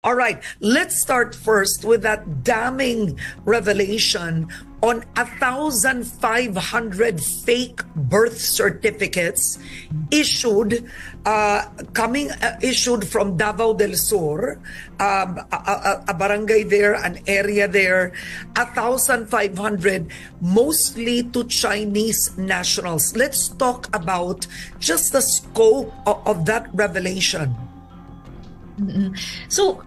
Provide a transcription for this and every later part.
All right, let's start first with that damning revelation on 1,500 fake birth certificates issued issued from Davao del Sur, a barangay there, an area there, 1,500, mostly to Chinese nationals. Let's talk about just the scope of that revelation. So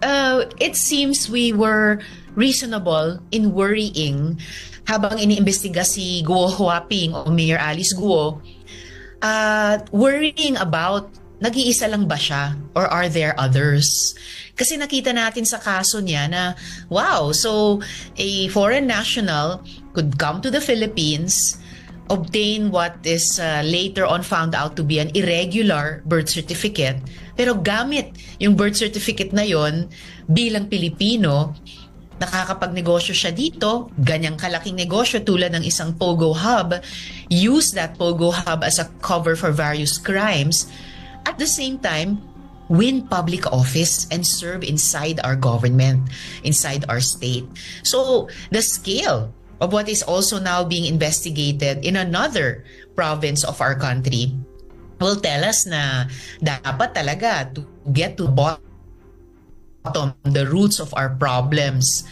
it seems we were reasonable in worrying habang iniimbestiga si Guo Huaping o Mayor Alice Guo, worrying about nag-iisa lang ba siya or are there others? Kasi nakita natin sa kaso niya na, wow, so a foreign national could come to the Philippines, obtain what is later on found out to be an irregular birth certificate, pero gamit yung birth certificate na yon bilang Pilipino, nakakapagnegosyo siya dito, ganyang kalaking negosyo tulad ng isang Pogo Hub, use that Pogo Hub as a cover for various crimes, at the same time, win public office and serve inside our government, inside our state. So the scale of what is also now being investigated in another province of our country will tell us na dapat talaga to get to the bottom, the roots of our problems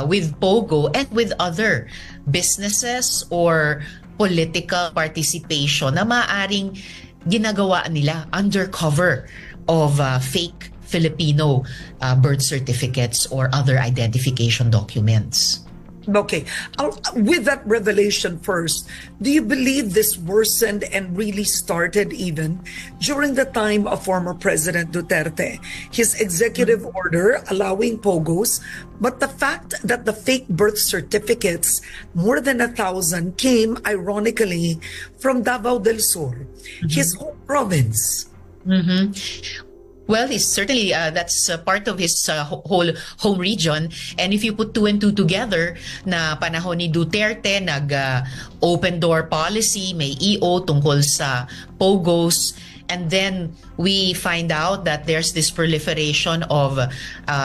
with Pogo and with other businesses or political participation na maaring ginagawa nila under cover of fake Filipino birth certificates or other identification documents. Okay, with that revelation first, do you believe this worsened and really started even during the time of former President Duterte? His executive order allowing Pogos, but the fact that the fake birth certificates, more than 1,000, came ironically from Davao del Sur, his home province. Well, he's certainly, that's part of his whole home region. And if you put two and two together, na panahon ni Duterte, nag-open door policy, may EO tungkol sa Pogos, and then we find out that there's this proliferation of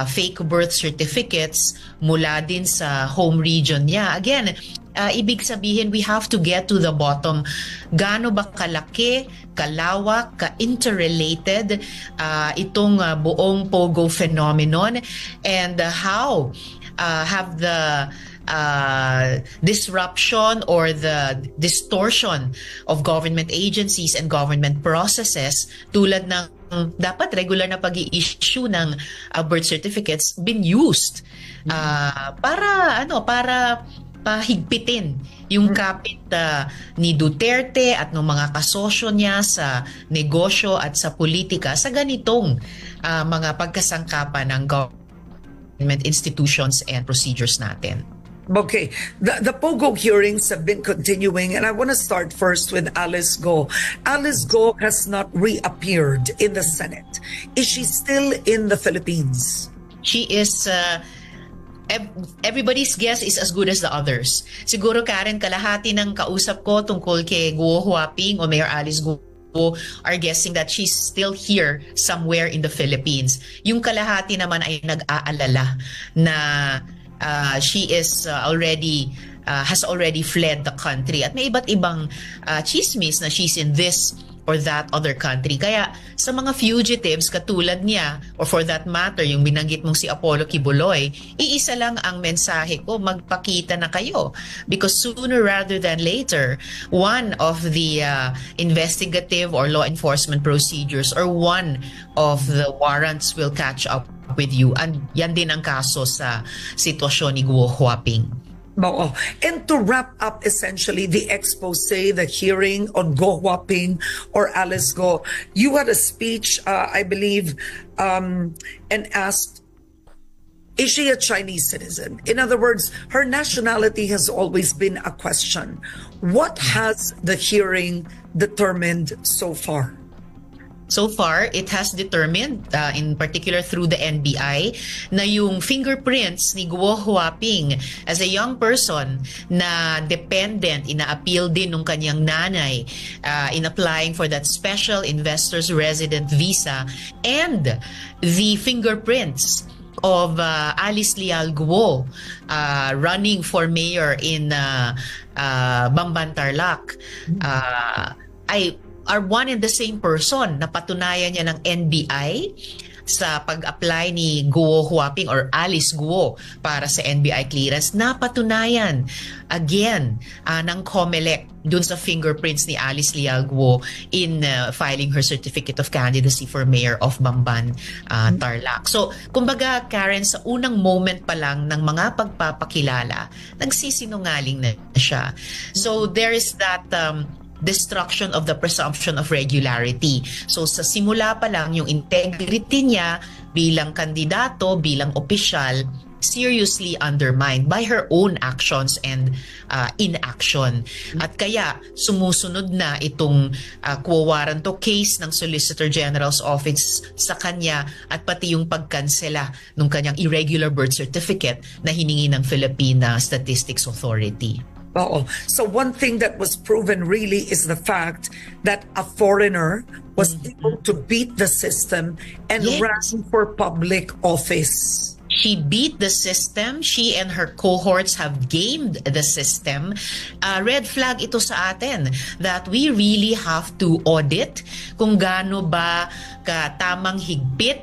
fake birth certificates mula din sa home region niya. Again, ibig sabihin, we have to get to the bottom. Gaano ba kalaki, kalawak, ka-interrelated itong buong Pogo phenomenon, and how have the disruption or the distortion of government agencies and government processes tulad ng dapat regular na pag-i-issue ng birth certificates been used para pahigpitin yung kapit ni Duterte at ng mga kasosyo niya sa negosyo at sa politika sa ganitong mga pagkasangkapan ng government institutions and procedures natin. Okay, the Pogo hearings have been continuing, and I want to start first with Alice Go. Alice Go has not reappeared in the Senate. Is she still in the Philippines? She is... everybody's guess is as good as the others. Siguro, Karen, kalahati ng kausap ko tungkol kay Guo Huaping o Mayor Alice Guo are guessing that she's still here somewhere in the Philippines. Yung kalahati naman ay nag-aalala na she is has already fled the country at may iba't ibang chismis na she's in this or that other country. Kaya sa mga fugitives katulad niya, or for that matter, yung binanggit mong si Apollo Kibuloy, iisa lang ang mensahe ko, magpakita na kayo. Because sooner rather than later, one of the investigative or law enforcement procedures or one of the warrants will catch up with you. And yan din ang kaso sa sitwasyon ni Guo Huaping. And to wrap up essentially the expose, the hearing on Guo Huaping or Alice Go, you had a speech, I believe, and asked, is she a Chinese citizen? In other words, her nationality has always been a question. What has the hearing determined so far? So far, it has determined, in particular through the NBI, na yung fingerprints ni Guo Huaping as a young person na dependent, ina-appeal din ng kanyang nanay in applying for that special investor's resident visa, and the fingerprints of Alice Leal Guo running for mayor in Bamban Tarlac are one and the same person. Napatunayan niya ng NBI sa pag-apply ni Guo Huaping or Alice Guo para sa NBI clearance. Napatunayan again ng COMELEC dun sa fingerprints ni Alice Leal Guo in filing her certificate of candidacy for mayor of Bamban Tarlac. So, kumbaga Karen, sa unang moment pa lang ng mga pagpapakilala, nagsisinungaling na siya. So, there is that destruction of the presumption of regularity. So sa simula pa lang, yung integrity niya bilang kandidato, bilang opisyal, seriously undermined by her own actions and inaction. At kaya sumusunod na itong quo warranto case ng Solicitor General's Office sa kanya at pati yung pagkansela ng kanyang irregular birth certificate na hiningi ng Philippine Statistics Authority. So one thing that was proven really is the fact that a foreigner was able to beat the system and ran for public office. She beat the system. She and her cohorts have gamed the system. Red flag ito sa atin that we really have to audit kung gaano ba katamang higpit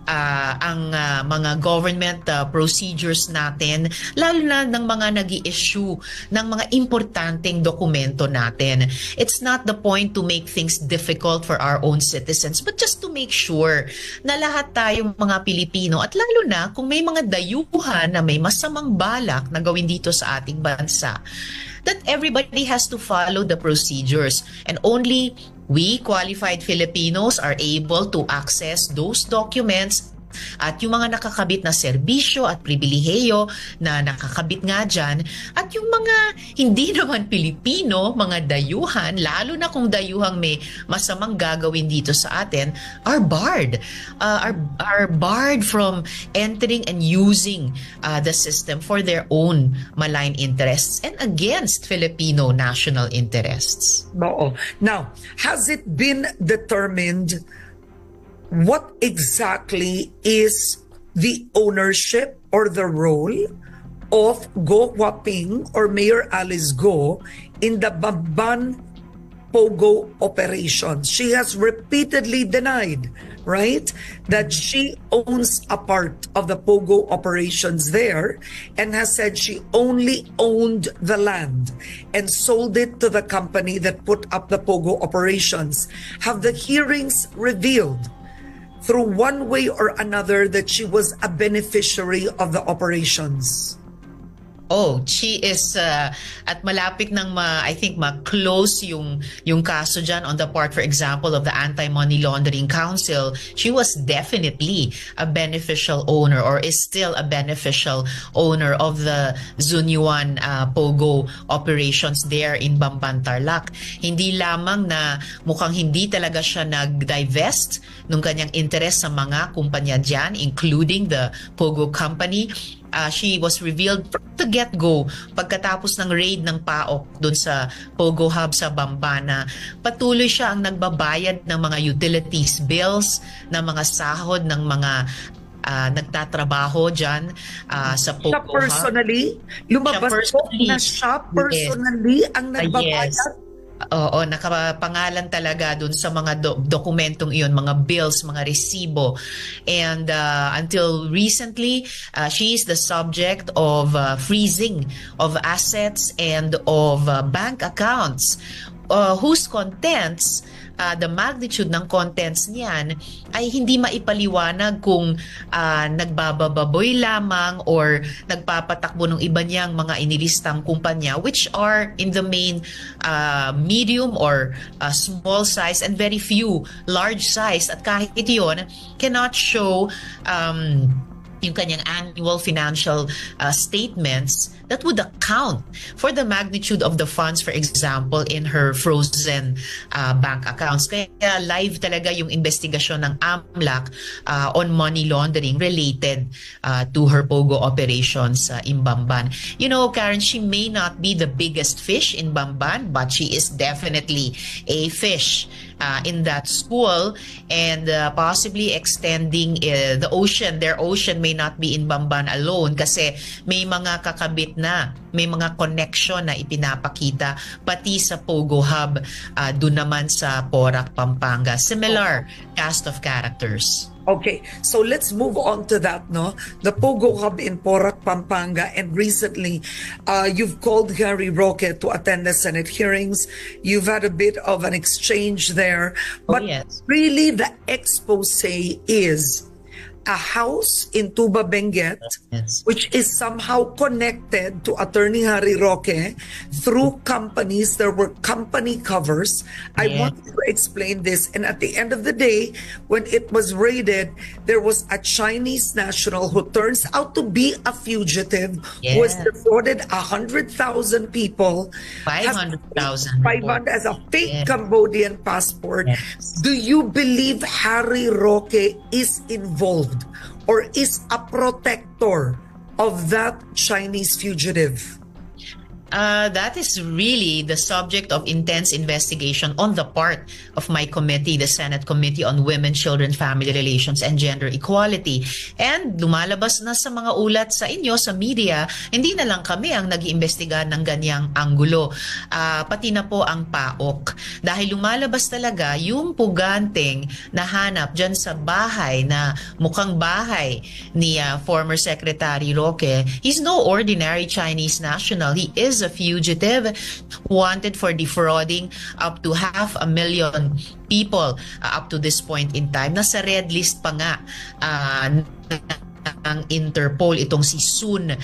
ang mga government procedures natin, lalo na ng mga nag-i-issue ng mga importanteng dokumento natin. It's not the point to make things difficult for our own citizens, but just to make sure na lahat tayong mga Pilipino, at lalo na kung may mga dayuhan na may masamang balak na gawin dito sa ating bansa, that everybody has to follow the procedures, and only we qualified Filipinos are able to access those documents at yung mga nakakabit na serbisyo at pribilehiyo na nakakabit nga dyan, at yung mga hindi naman Pilipino, mga dayuhan, lalo na kung dayuhang may masamang gagawin dito sa atin, are barred. Are barred from entering and using the system for their own malign interests and against Filipino national interests. Now, has it been determined what exactly is the ownership or the role of Go Huaping or Mayor Alice Go in the Bamban Pogo operations? She has repeatedly denied, right, that she owns a part of the Pogo operations there, and has said she only owned the land and sold it to the company that put up the Pogo operations. Have the hearings revealed through one way or another that she was a beneficiary of the operations? Oh, she is at malapit ng I think ma-close yung kaso dyan on the part, for example, of the Anti-Money Laundering Council. She was definitely a beneficial owner, or is still a beneficial owner of the Zunyuan Pogo operations there in Bamban Tarlac. Hindi lamang na mukhang hindi talaga siya nag-divest ng kanyang interest sa mga kumpanya dyan, including the Pogo company. She was revealed from the get-go pagkatapos ng raid ng PAOK doon sa Pogo Hub sa Bambana. Patuloy siya ang nagbabayad ng mga utilities bills, ng mga sahod ng mga nagtatrabaho dyan sa Pogo Hub. Siya personally? Lumabas po na siya personally ang nagbabayad? Yes. Oo, nakapangalan talaga dun sa mga dokumentong iyon, mga bills, mga resibo. And until recently, she is the subject of freezing of assets and of bank accounts whose contents, the magnitude ng contents niyan ay hindi maipaliwanag kung nagbababoy lamang or nagpapatakbo ng iba niyang mga inilistang kumpanya, which are in the main medium or small size and very few large size, at kahit yun cannot show yung kanyang annual financial statements that would account for the magnitude of the funds, for example, in her frozen bank accounts. Kaya live talaga yung investigasyon ng AMLAC on money laundering related to her Pogo operations in Bamban. You know, Karen, she may not be the biggest fish in Bamban, but she is definitely a fish in that school, and possibly extending the ocean. Their ocean may not be in Bamban alone kasi may mga kakabit na, may mga connection na ipinapakita pati sa Pogo Hub doon naman sa Porac, Pampanga. Similar cast of characters. Okay, so let's move on to that, no? The Pogo Hub in Porac, Pampanga, and recently you've called Harry Roque to attend the Senate hearings. You've had a bit of an exchange there, but yes, really the expose is a house in Tuba Benguet, yes, which is somehow connected to Attorney Harry Roque through companies. There were company covers. I Yes. want to explain this. And at the end of the day, when it was raided, there was a Chinese national who turns out to be a fugitive, who has Yes. defrauded 100,000 people. 500,000. 500 as a fake Yes. Cambodian passport. Yes. Do you believe Harry Roque is involved or is a protector of that Chinese fugitive? That is really the subject of intense investigation on the part of my committee, the Senate Committee on Women, Children, Family Relations, and Gender Equality. And lumalabas na sa mga ulat sa inyo, sa media, hindi na lang kami ang nag-iimbestiga ng ganyang anggulo. Pati na po ang PAOK. Dahil lumalabas talaga yung puganteng nahanap dyan sa bahay na mukhang bahay ni former Secretary Roque. He's no ordinary Chinese national. He is a fugitive wanted for defrauding up to 500,000 people up to this point in time. Nasa red list pa nga ng Interpol itong si Sun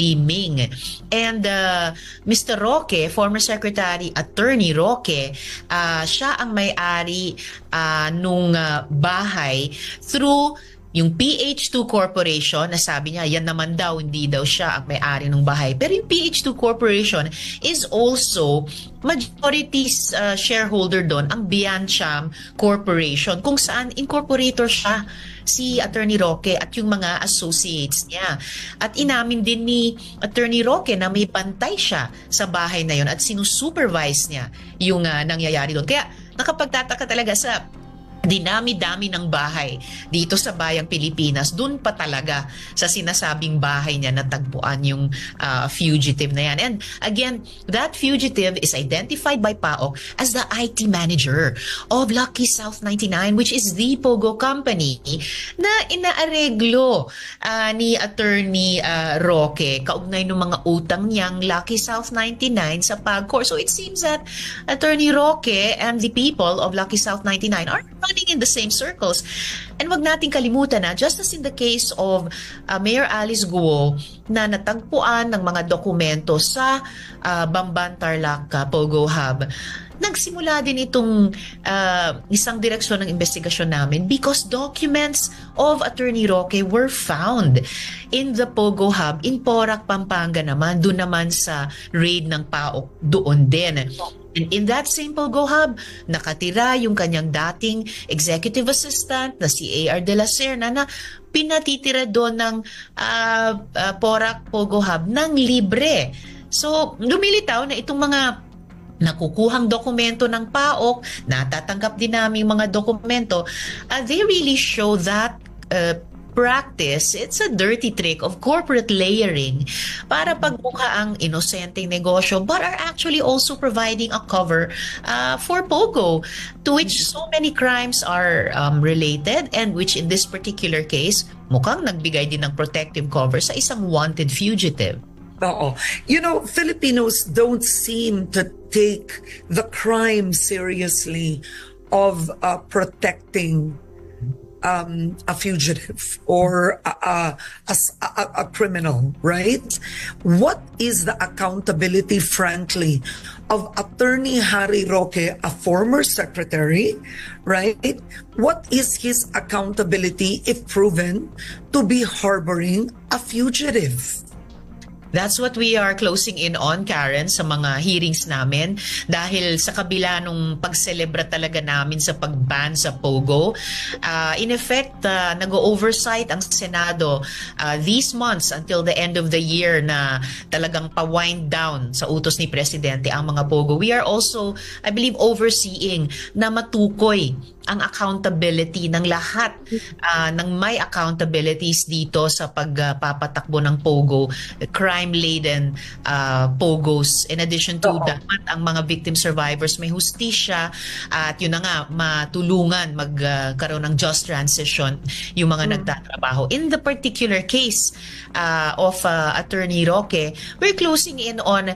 Liming. And Mr. Roque, former Secretary Attorney Roque, siya ang may-ari nung bahay through yung PH2 Corporation, na sabi niya, yan naman daw, hindi daw siya ang may-ari ng bahay. Pero yung PH2 Corporation is also majority shareholder doon, ang Biancham Corporation, kung saan incorporator siya, si Attorney Roque at yung mga associates niya. At inamin din ni Attorney Roque na may bantay siya sa bahay na yun at sinusupervise niya yung nangyayari doon. Kaya nakapagtataka talaga sa dinami-dami ng bahay dito sa bayang Pilipinas, dun pa talaga sa sinasabing bahay niya natagpuan yung fugitive na yan. And again, that fugitive is identified by PAOK as the IT manager of Lucky South 99, which is the Pogo company na inaareglo ni Attorney Roque kaugnay ng mga utang niyang Lucky South 99 sa PAGCOR. So it seems that Attorney Roque and the people of Lucky South 99 are running in the same circles. And wag nating kalimutan na, just as in the case of Mayor Alice Guo na natagpuan ng mga dokumento sa Bamban Tarlac Pogo Hub, nagsimula din itong isang direksyon ng investigasyon namin because documents of Attorney Roque were found in the Pogo Hub in Porac, Pampanga naman, doon naman sa raid ng PAOK doon din. And in that same Pogo Hub, nakatira yung kanyang dating executive assistant na si A.R. De La Serna na pinatitira doon ng Porac Pogo Hub ng libre. So, lumilitaw na itong mga nakukuhang dokumento ng PAOK, natatanggap din namin mga dokumento, they really show that practice, it's a dirty trick of corporate layering para pagmukha ang inosenteng negosyo but are actually also providing a cover for Pogo, to which so many crimes are related and which in this particular case, mukhang nagbigay din ng protective cover sa isang wanted fugitive. Oo. You know, Filipinos don't seem to take the crime seriously of protecting a fugitive or a criminal, right? What is the accountability, frankly, of Attorney Harry Roque, a former secretary, right? What is his accountability if proven to be harboring a fugitive? That's what we are closing in on, Karen, sa mga hearings namin. Dahil sa kabila nung pagselebra talaga namin sa pag-ban sa POGO, in effect, nag-oversight ang Senado these months until the end of the year na talagang pa-wind down sa utos ni Presidente ang mga POGO. We are also, I believe, overseeing na matukoy ang accountability ng lahat ng may accountabilities dito sa pagpapatakbo ng POGO, crime-laden POGOs. In addition to dapat ang mga victim survivors may hustisya at yun na nga, matulungan magkaroon ng just transition yung mga nagtatrabaho. In the particular case of Attorney Roque, we're closing in on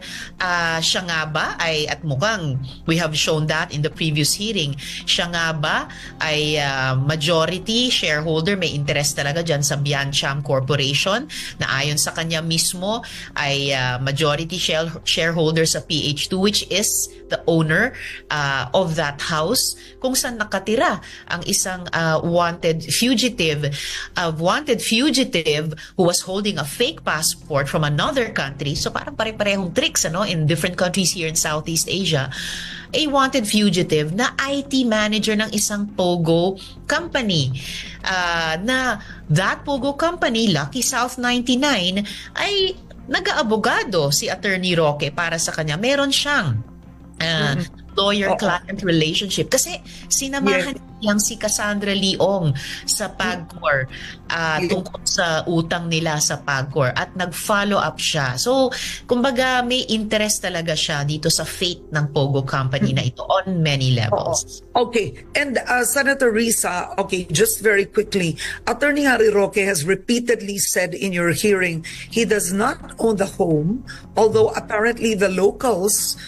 siya nga ba ay, at mukhang we have shown that in the previous hearing, siya nga ba ay majority shareholder, may interest talaga dyan sa Biancham Corporation na ayon sa kanya mismo ay majority shareholder sa PH2, which is the owner of that house kung saan nakatira ang isang wanted fugitive who was holding a fake passport from another country. So parang pare-parehong tricks in different countries here in Southeast Asia. A wanted fugitive na IT manager ng isang POGO company. Na that POGO company, Lucky South 99, ay nag-aabogado si Attorney Roque para sa kanya. Meron siyang lawyer-client relationship. Kasi sinamahan niyang si Cassandra Leong sa PAGCOR tungkol sa utang nila sa PAGCOR at nag-follow up siya. So, kumbaga may interest talaga siya dito sa fate ng POGO company na ito on many levels. Okay. And Senator Risa, okay, just very quickly, Attorney Harry Roque has repeatedly said in your hearing he does not own the home, although apparently the locals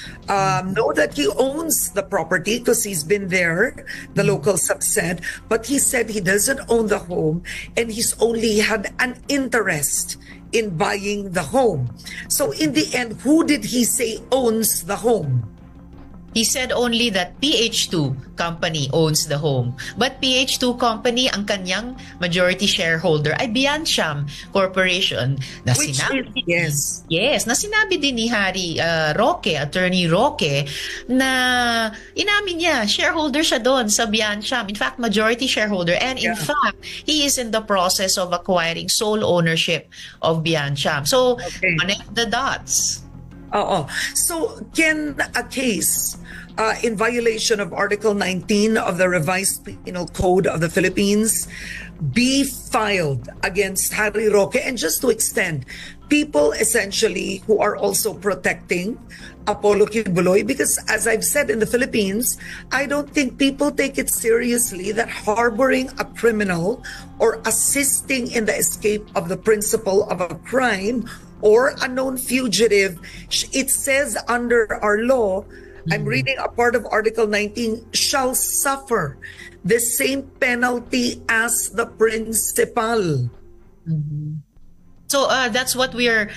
know that he owns the property because he's been there, the locals have said, but he said he doesn't own the home and he's only had an interest in buying the home. So in the end, who did he say owns the home? He said only that PH2 company owns the home. But PH2 company, ang kanyang majority shareholder ay Biancham Corporation. Na sinabi, na sinabi din ni Harry Roque, Attorney Roque, na inamin niya, shareholder siya doon sa Biancham. In fact, majority shareholder. And in fact, he is in the process of acquiring sole ownership of Biancham. So, connect the dots. So can a case in violation of Article 19 of the Revised Penal Code of the Philippines be filed against Harry Roque? And just to extend, people essentially who are also protecting Apollo Kibuloy, because as I've said in the Philippines, I don't think people take it seriously that harboring a criminal or assisting in the escape of the principal of a crime or a known fugitive, it says under our law, I'm reading a part of Article 19, shall suffer the same penalty as the principal. So that's what we're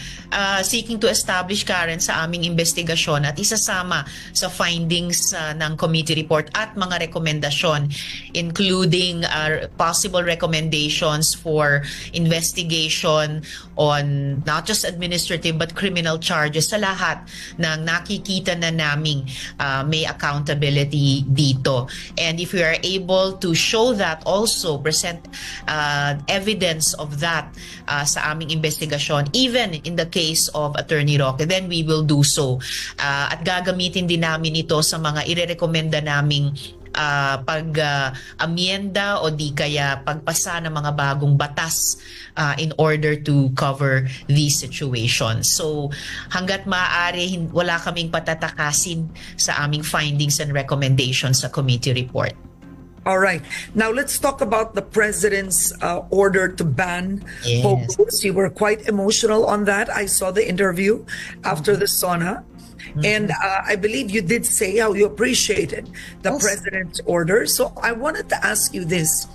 seeking to establish, Karen, sa aming investigasyon at isasama sa findings ng committee report at mga rekomendasyon, including possible recommendations for investigation on not just administrative but criminal charges sa lahat ng nakikita na naming may accountability dito. And if we are able to show that, also present evidence of that sa aming investigasyon, even in the case of Attorney Roque, then we will do so. At gagamitin din namin ito sa mga irerekomenda naming pag-amienda o di kaya pagpasa ng mga bagong batas in order to cover these situations. So hanggat maaari, wala kaming patatakasin sa aming findings and recommendations sa committee report. All right. Now let's talk about the president's order to ban POGOs. You were quite emotional on that. I saw the interview after the sauna. And I believe you did say how you appreciated the president's order. So I wanted to ask you this.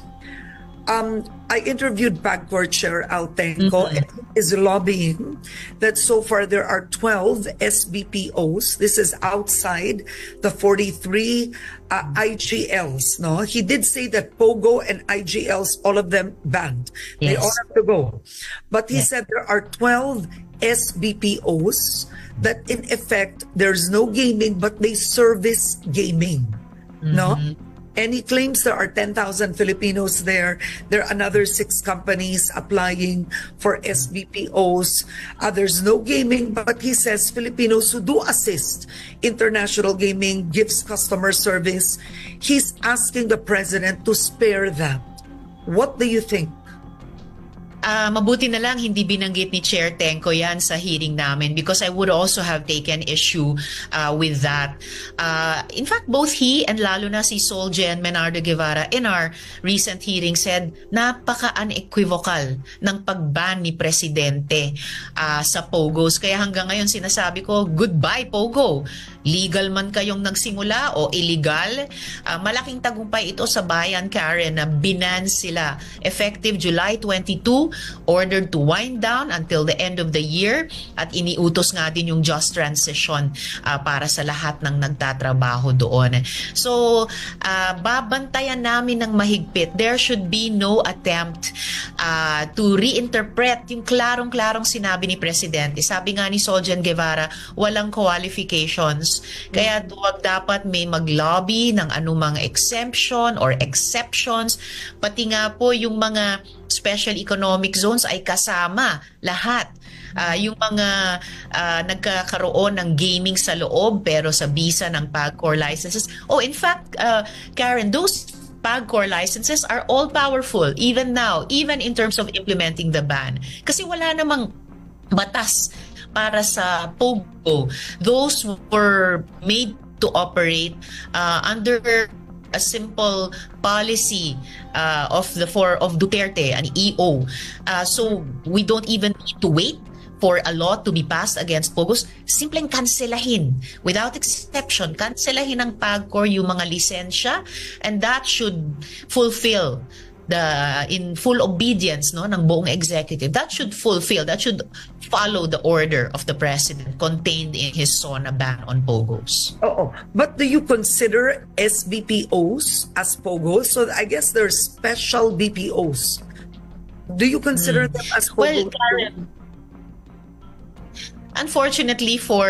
I interviewed PAGCOR Chair Al Tenco and he is lobbying that so far there are 12 SBPOs. This is outside the 43 IGLs. No, he did say that POGO and IGLs, all of them banned. They all have to go. But he said there are 12 SBPOs that in effect there's no gaming but they service gaming. No? And he claims there are 10,000 Filipinos there. There are another 6 companies applying for SBPOs. There's no gaming, but he says Filipinos who do assist international gaming, gives customer service. He's asking the president to spare that. What do you think? Mabuti na lang hindi binanggit ni Chair Tenco yan sa hearing namin because I would also have taken issue with that. In fact, both he and lalo na si Solgen Menardo Guevara in our recent hearing said napaka-unequivocal ng pag-ban ni Presidente sa POGOs. Kaya hanggang ngayon sinasabi ko, goodbye POGO. Legal man kayong nagsimula o illegal, malaking tagumpay ito sa bayan, Karen, na binan sila. Effective July 22, ordered to wind down until the end of the year at iniutos nga din yung just transition para sa lahat ng nagtatrabaho doon. So, babantayan namin ng mahigpit. There should be no attempt to reinterpret yung klarong-klarong sinabi ni Presidente. Sabi nga ni Solgen Guevara, walang qualifications. Kaya duwag dapat may mag-lobby ng anumang exemption or exceptions. Pati nga po yung mga special economic zones ay kasama lahat. Yung mga nagkakaroon ng gaming sa loob pero sa visa ng PAGCOR licenses. Oh, in fact, Karen, those PAGCOR licenses are all powerful even now, even in terms of implementing the ban. Kasi wala namang batas para sa POGO. Those were made to operate under a simple policy of Duterte, an EO. So we don't even need to wait for a law to be passed against POGOs. Simpleng kanselahin, without exception, kanselahin ng PAGCOR yung mga lisensya, and that should fulfill in full obedience ng buong executive. That should follow the order of the president contained in his SONA ban on POGOs. But do you consider SBPOs as POGOs? So I guess there's special BPOs. Do you consider them as POGOs? Well, Karen, unfortunately for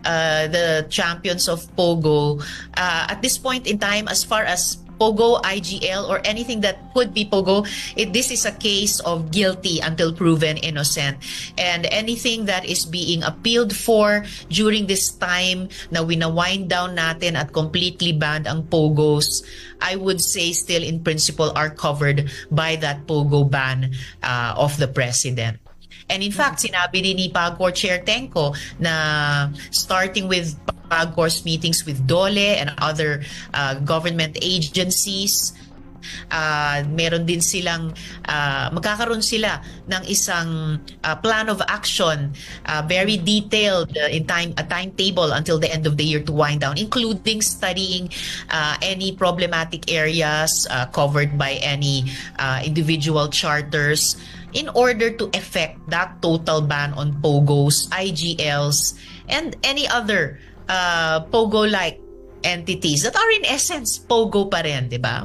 the champions of POGO, at this point in time, as far as POGO, IGL, or anything that could be POGO, this is a case of guilty until proven innocent. And anything that is being appealed for during this time na wina-wind down natin at completely banned ang POGOs, I would say still in principle are covered by that POGO ban of the president. And in fact, sinabi din ni PAGCOR Chair Tenco na starting with PAGCOR's meetings with DOLE and other government agencies, meron din silang magkakaroon sila ng isang plan of action, very detailed a timetable until the end of the year to wind down, including studying any problematic areas covered by any individual charters in order to effect that total ban on POGOs, IGLs, and any other POGO-like entities that are in essence POGO pa rin, di ba?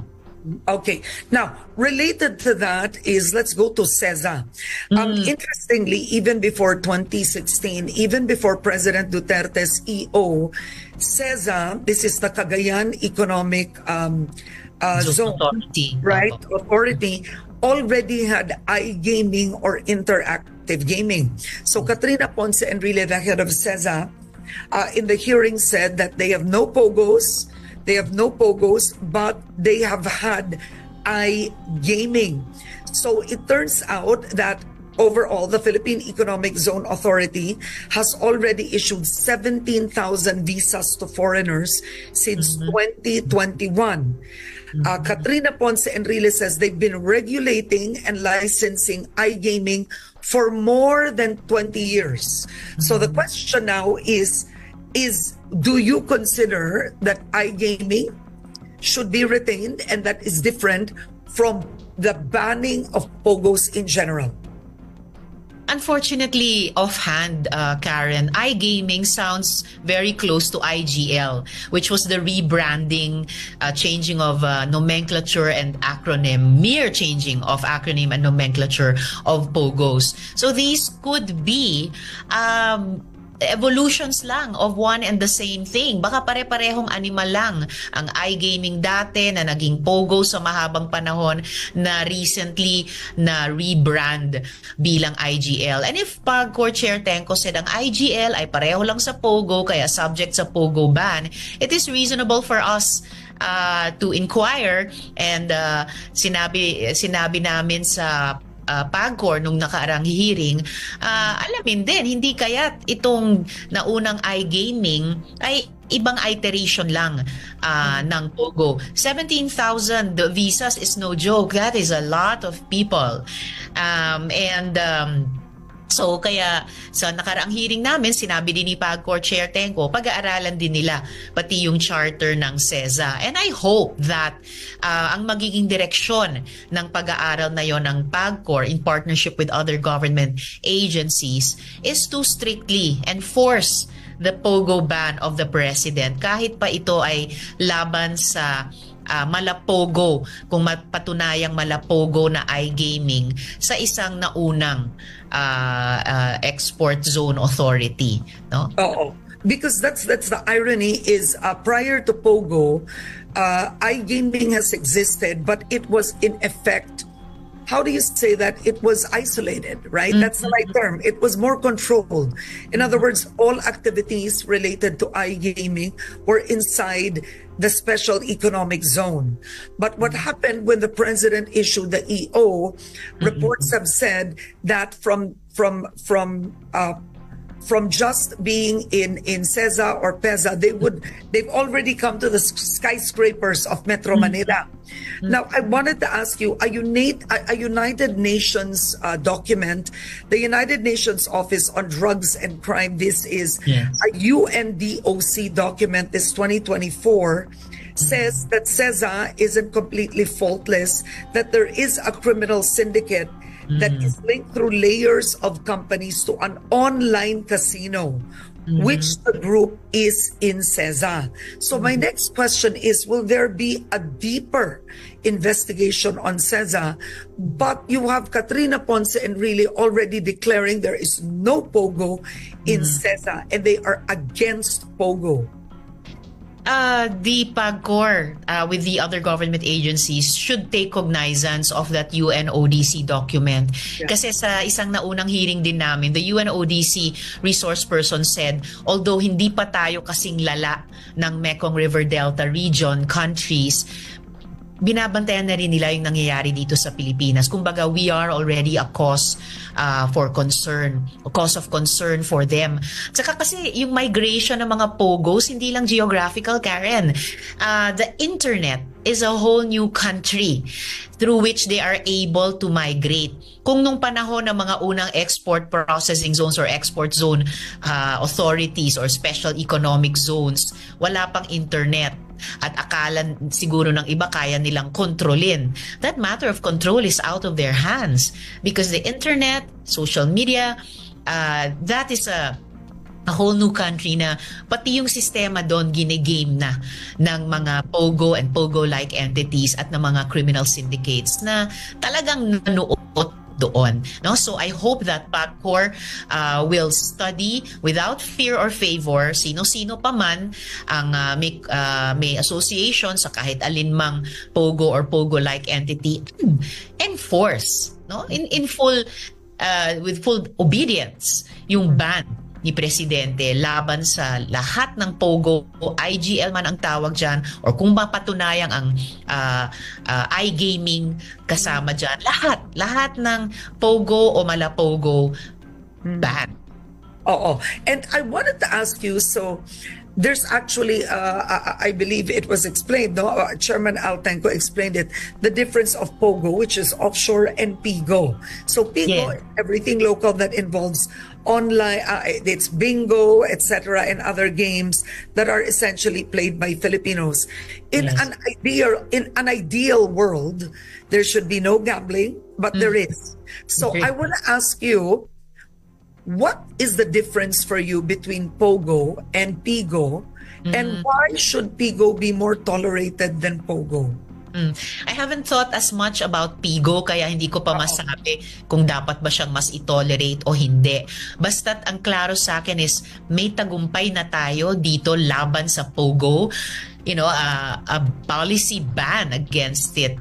Okay. Now, related to that is, let's go to CEZA. Interestingly, even before 2016, even before President Duterte's EO, CEZA, this is the Cagayan Economic Zone, Authority, right? Authority, already had iGaming or interactive gaming. So Katrina Ponce Enrile, the head of CEZA, in the hearing said that they have no POGOs, but they have had iGaming. So it turns out that overall, the Philippine Economic Zone Authority has already issued 17,000 visas to foreigners since 2021. Katrina Ponce Enrile says they've been regulating and licensing iGaming for more than 20 years. So the question now is do you consider that iGaming should be retained and that is different from the banning of POGOs in general? Unfortunately, offhand, Karen, iGaming sounds very close to IGL, which was the rebranding, changing of nomenclature and acronym, mere changing of acronym and nomenclature of POGOs. So these could be evolutions lang of one and the same thing. Baka pare-parehong animal lang ang iGaming dati na naging Pogo sa mahabang panahon na recently na rebrand bilang IGL. And if PAGCOR Chair Tenco said ang IGL ay pareho lang sa Pogo kaya subject sa Pogo ban, it is reasonable for us to inquire, and sinabi namin sa PAGCOR nung nakaraang hearing, alamin din, hindi kaya't itong naunang iGaming ay ibang iteration lang ng Pogo. 17,000 visas is no joke. That is a lot of people. So kaya sa nakaraang hearing namin, sinabi din ni PAGCOR Chair Tenco, pag-aaralan din nila pati yung charter ng CEZA. And I hope that ang magiging direksyon ng pag-aaral na yon ng PAGCOR in partnership with other government agencies is to strictly enforce the Pogo ban of the President, kahit pa ito ay laban sa malapogo, kung patunayang malapogo na iGaming sa isang naunang export zone authority, no? Oo. Because that's the irony is prior to Pogo, iGaming has existed, but it was in effect, how do you say that? It was isolated, right? That's the right term. It was more controlled. In other words, all activities related to iGaming were inside the special economic zone. But what happened when the president issued the EO, reports have said that from just being in CEZA or PEZA, they've already come to the skyscrapers of Metro Manila. Now, I wanted to ask you, a United Nations document, the United Nations Office on Drugs and Crime, this is a UNDOC document, this 2024, says that CEZA isn't completely faultless, that there is a criminal syndicate that is linked through layers of companies to an online casino, which the group is in CEZA. So my next question is, will there be a deeper investigation on CEZA? But you have Katrina Ponce and really already declaring there is no Pogo in CEZA, and they are against Pogo. The PAGCOR with the other government agencies should take cognizance of that UNODC document. Kasi sa isang naunang hearing din namin, the UNODC resource person said, although hindi pa tayo kasing lala ng Mekong River Delta region countries, binabantayan na rin nila yung nangyayari dito sa Pilipinas. Kumbaga, we are already a cause for concern, a cause of concern for them. Tsaka kasi yung migration ng mga POGOs, hindi lang geographical, Karen. The internet is a whole new country through which they are able to migrate. Kung nung panahon ng mga unang export processing zones or export zone authorities or special economic zones, wala pang internet. At akala siguro ng iba kaya nilang kontrolin. That matter of control is out of their hands because the internet, social media, that is a whole new country na pati yung sistema doon ginigame na ng mga Pogo and Pogo-like entities at ng mga criminal syndicates na talagang nanuot doon. No? So I hope that PAGCOR will study without fear or favor sino-sino pa man ang may association sa kahit alinmang Pogo or Pogo-like entity, enforce, no? In full with full obedience yung ban ni Presidente laban sa lahat ng Pogo o IGL man ang tawag dyan, or kung mapatunayang ang iGaming kasama dyan, lahat ng Pogo o malapogo ban. Oh, and I wanted to ask you, so there's actually, I believe it was explained, no? Chairman Al Tenco explained it, the difference of Pogo, which is offshore, and Pigo. So Pigo, everything local that involves online, it's bingo, etc., and other games that are essentially played by Filipinos. In an ideal world, there should be no gambling, but there is. So I want to ask you, What is the difference for you between Pogo and Pigo? And why should Pigo be more tolerated than Pogo? I haven't thought as much about Pigo kaya hindi ko pa masabi kung dapat ba siyang mas i-tolerate o hindi. Basta't ang klaro sa akin is may tagumpay na tayo dito laban sa Pogo. A policy ban against it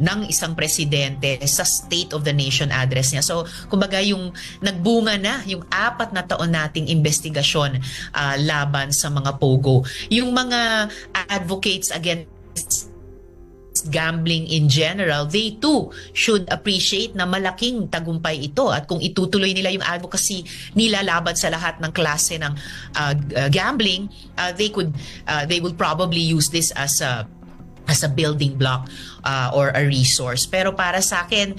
ng isang presidente sa State of the Nation address niya. So, kumbaga yung nagbunga na yung 4 na taon nating investigasyon laban sa mga Pogo. Yung mga advocates against gambling in general, they too should appreciate na malaking tagumpay ito at kung itutuloy nila yung advocacy nila laban sa lahat ng klase ng gambling, they will probably use this as a building block or a resource. Pero para sa akin,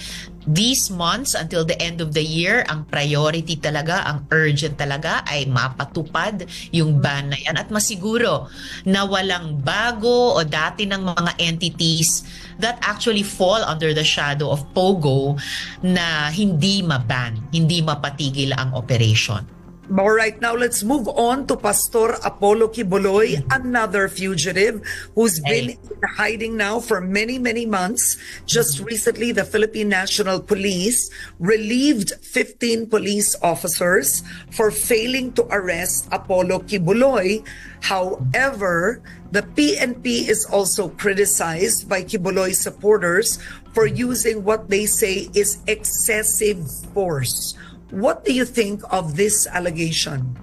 these months until the end of the year, ang priority talaga, ang urgent talaga ay mapatupad yung ban na yan at masiguro na walang bago o dati ng mga entities that actually fall under the shadow of Pogo na hindi maban, hindi mapatigil ang operation. All right, now let's move on to Pastor Apollo Quiboloy, another fugitive who's been in hiding now for many, many months. Just recently, the Philippine National Police relieved 15 police officers for failing to arrest Apollo Quiboloy. However, the PNP is also criticized by Quiboloy supporters for using what they say is excessive force. What do you think of this allegation?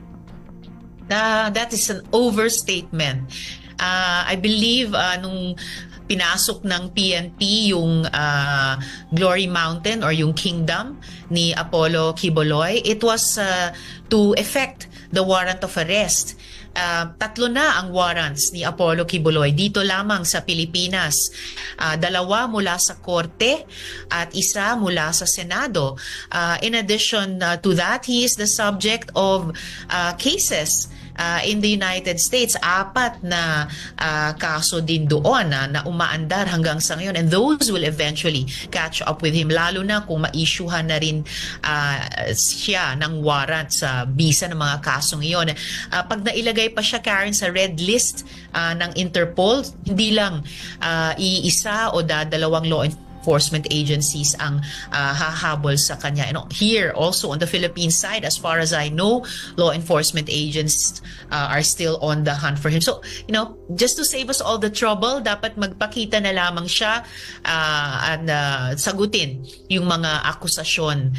That is an overstatement. I believe nung pinasok ng PNP yung Glory Mountain or yung Kingdom ni Apollo Quiboloy, it was to effect the warrant of arrest. 3 na ang warrants ni Apollo Quiboloy dito lamang sa Pilipinas. 2 mula sa Korte at 1 mula sa Senado. In addition to that, he is the subject of cases in the United States. 4 na kaso din doon na umaandar hanggang sa ngayon, and those will eventually catch up with him, lalo na kung ma-issuehan na rin siya ng warrant sa bisa ng mga kasong iyon. Pag nailagay pa siya, Karen, sa red list ng Interpol, hindi lang iisa o 2 law enforcement agencies ang hahabol sa kanya. And here also on the Philippine side, as far as I know, law enforcement agents are still on the hunt for him. So, just to save us all the trouble, dapat magpakita na lamang siya at sagutin yung mga akusasyon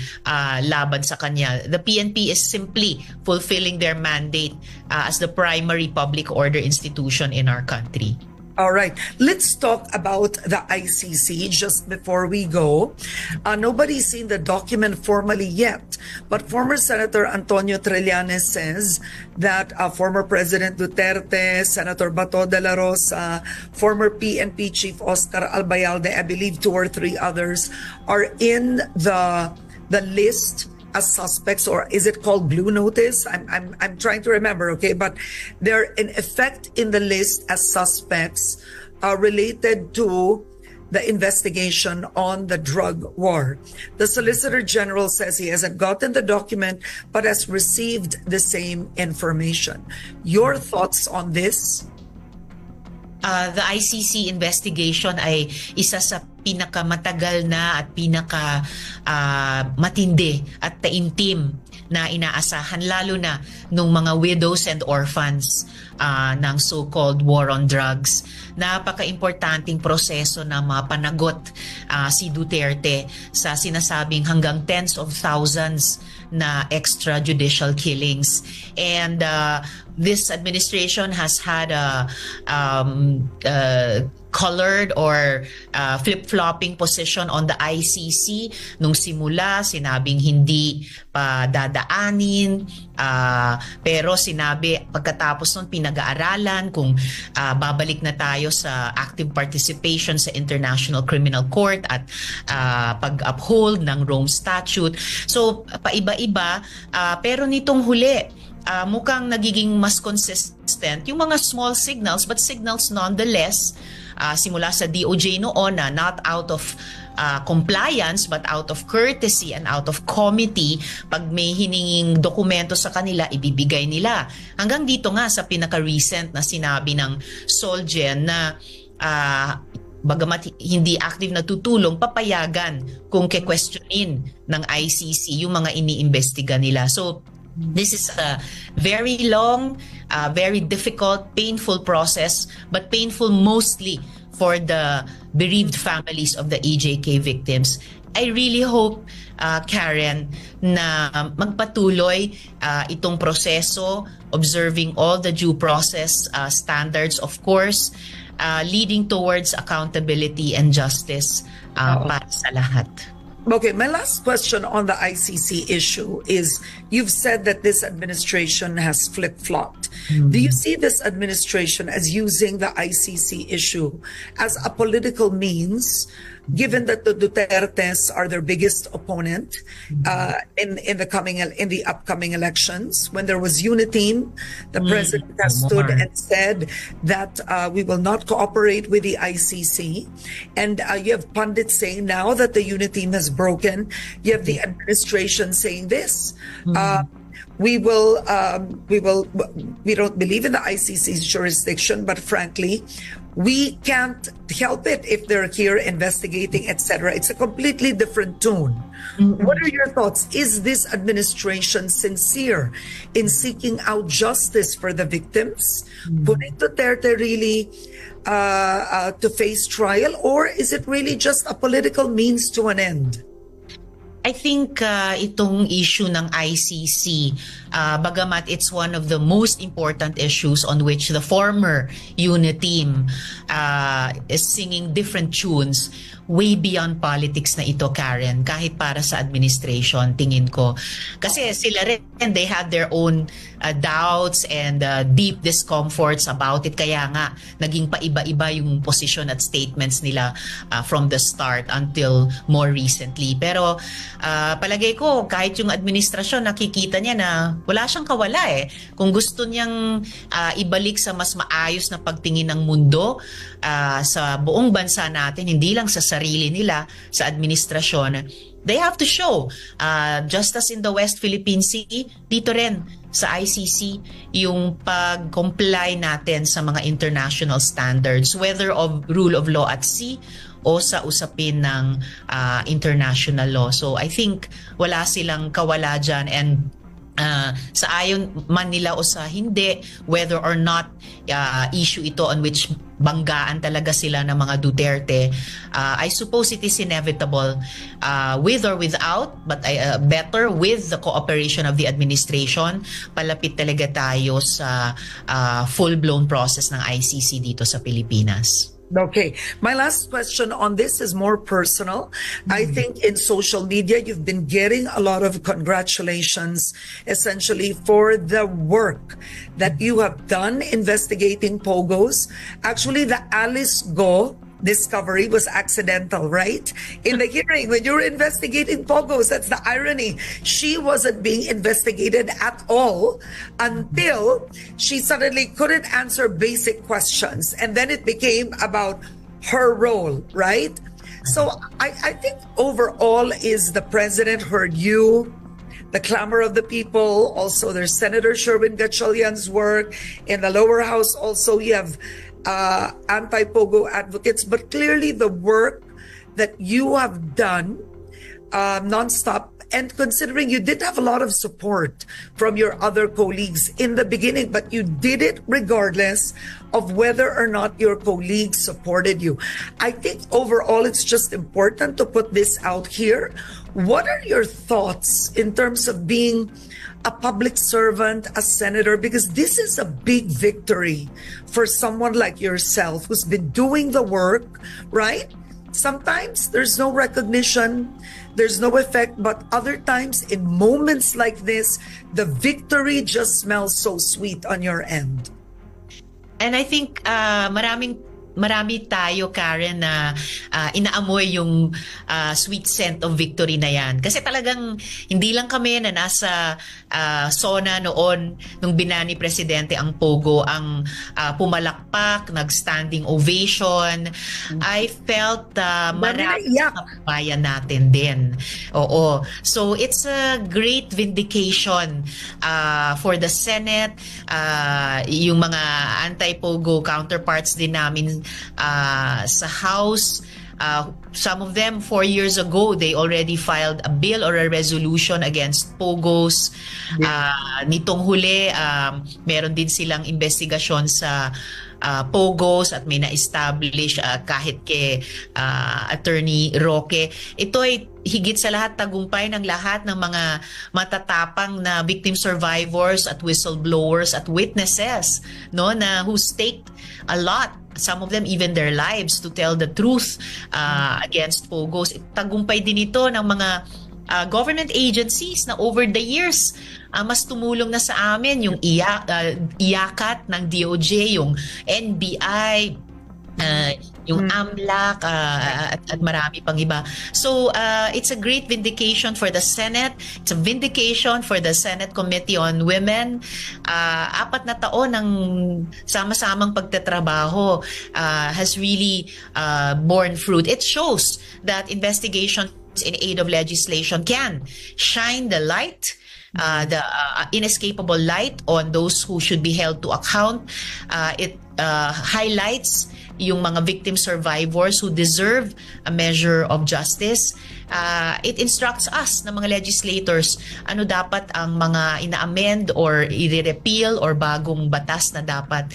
laban sa kanya. The PNP is simply fulfilling their mandate as the primary public order institution in our country. All right, let's talk about the ICC just before we go. Nobody's seen the document formally yet, but former Senator Antonio Trillanes says that former President Duterte, Senator Bato de la Rosa, former PNP Chief Oscar Albayalde, I believe 2 or 3 others are in the list as suspects, or is it called Blue Notice? I'm trying to remember, okay, but they're in effect in the list as suspects related to the investigation on the drug war. The Solicitor General says he hasn't gotten the document but has received the same information. Your thoughts on this? The ICC investigation ay isa sa pinakamatagal na at matindi at taimtim na inaasahan, lalo na nung mga widows and orphans ng so-called war on drugs. Napaka-importanting proseso na mapanagot si Duterte sa sinasabing hanggang tens of thousands na extrajudicial killings. And this administration has had a colored or flip-flopping position on the ICC. Nung simula, sinabing hindi pa dadaanin, pero sinabi pagkatapos nun pinag-aaralan kung babalik na tayo sa active participation sa International Criminal Court at pag-uphold ng Rome Statute. So paiba-iba, pero nitong huli, mukhang nagiging mas consistent yung mga small signals, but signals nonetheless, simula sa DOJ noon na not out of compliance but out of courtesy and out of committee, pag may hininging dokumento sa kanila, ibibigay nila. Hanggang dito nga sa pinaka-recent na sinabi ng Solgen na bagamat hindi active na tutulong, papayagan kung ke-questionin ng ICC yung mga iniimbestiga nila. So this is a very long, very difficult, painful process, but painful mostly for the bereaved families of the EJK victims. I really hope, Karen, na magpatuloy itong proseso, observing all the due process standards, of course, leading towards accountability and justice para sa lahat. Okay, my last question on the ICC issue is, you've said that this administration has flip-flopped. Do you see this administration as using the ICC issue as a political means, given that the Dutertes are their biggest opponent in the upcoming elections? When there was Uniteam, the president has stood and said that we will not cooperate with the ICC, and you have pundits saying now that the Uniteam has broken. You have the administration saying this. We don't believe in the ICC's jurisdiction, but frankly, we can't help it if they're here investigating, etc. It's a completely different tune. What are your thoughts? Is this administration sincere in seeking out justice for the victims, putting Duterte really to face trial, or is it really just a political means to an end? I think itong issue ng ICC, bagamat it's one of the most important issues on which the former Uniteam is singing different tunes, way beyond politics na ito, Karen, kahit para sa administration, tingin ko. Kasi sila rin, they had their own doubts and deep discomforts about it. Kaya nga, naging paiba-iba yung position at statements nila from the start until more recently. Pero palagay ko, kahit yung administrasyon, nakikita niya na wala siyang kawala eh. Kung gusto niyang ibalik sa mas maayos na pagtingin ng mundo sa buong bansa natin, hindi lang sa sarili nila, sa administrasyon, they have to show, just as in the West Philippine Sea, dito rin sa ICC, yung pag-comply natin sa mga international standards, whether of rule of law at sea o sa usapin ng international law. So I think wala silang kawala dyan, and sa ayon man nila o sa hindi, whether or not issue ito on which banggaan talaga sila ng mga Duterte, I suppose it is inevitable, with or without, but better with the cooperation of the administration, palapit talaga tayo sa full-blown process ng ICC dito sa Pilipinas. Okay. My last question on this is more personal. I think in social media, you've been getting a lot of congratulations, essentially, for the work that you have done investigating Pogos. Actually, the Alice Go discovery was accidental, right? In the hearing, when you were investigating Pogos, that's the irony. She wasn't being investigated at all until she suddenly couldn't answer basic questions. And then it became about her role, right? So I think overall, is the president heard you, the clamor of the people, also there's Senator Sherwin Gatchalian's work. In the lower house also, you have anti-Pogo advocates, but clearly the work that you have done nonstop, and considering you did have a lot of support from your other colleagues in the beginning, but you did it regardless of whether or not your colleagues supported you. I think overall it's just important to put this out here. What are your thoughts in terms of being a public servant, a senator, because this is a big victory for someone like yourself who's been doing the work, right? Sometimes there's no recognition, there's no effect, but other times in moments like this, the victory just smells so sweet on your end. And I think maraming marami tayo, Karen, na inaamoy yung sweet scent of victory na yan. Kasi talagang hindi lang kami na nasa SONA noon nung binani Presidente ang Pogo ang pumalakpak, nag-standing ovation. I felt marami sa kabayan natin din. Oo. So it's a great vindication for the Senate, yung mga anti-Pogo counterparts din namin sa House. Some of them 4 years ago, they already filed a bill or a resolution against Pogos. Nitong huli, meron din silang investigasyon sa Pogos at may na-establish kahit kay Attorney Roque. Ito ay higit sa lahat tagumpay ng lahat ng mga matatapang na victim survivors at whistleblowers at witnesses, no, na who staked a lot, some of them even their lives, to tell the truth against Pogos. Tagumpay din ito ng mga government agencies na over the years mas tumulong na sa amin, yung IACAT ng DOJ, yung NBI, yung AMLAC, at marami pang iba. So it's a great vindication for the Senate. It's a vindication for the Senate Committee on Women. 4 na taon ng sama-samang pagtatrabaho has really borne fruit. It shows that investigations in aid of legislation can shine the light, the inescapable light on those who should be held to account. It highlights yung mga victim survivors who deserve a measure of justice. It instructs us na mga legislators ano dapat ang mga ina-amend or i-repeal or bagong batas na dapat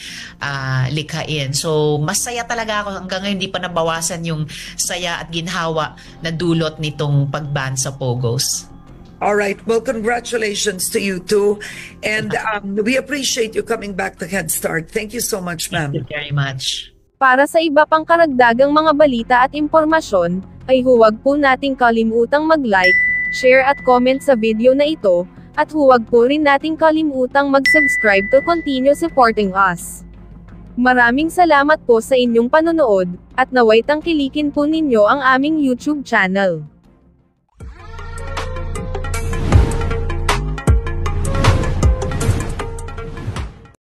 likhain. So masaya talaga ako, hanggang ngayon hindi pa nabawasan yung saya at ginhawa na dulot nitong pagban sa Pogos. All right. Well, congratulations to you too. And we appreciate you coming back to Head Start. Thank you so much, ma'am. Thank you very much. Para sa iba pang karagdagang mga balita at impormasyon, ay huwag po nating kalimutang mag-like, share at comment sa video na ito, at huwag po rin nating kalimutang mag-subscribe to continue supporting us. Maraming salamat po sa inyong panonood, at naway tangkilikin po ninyo ang aming YouTube channel.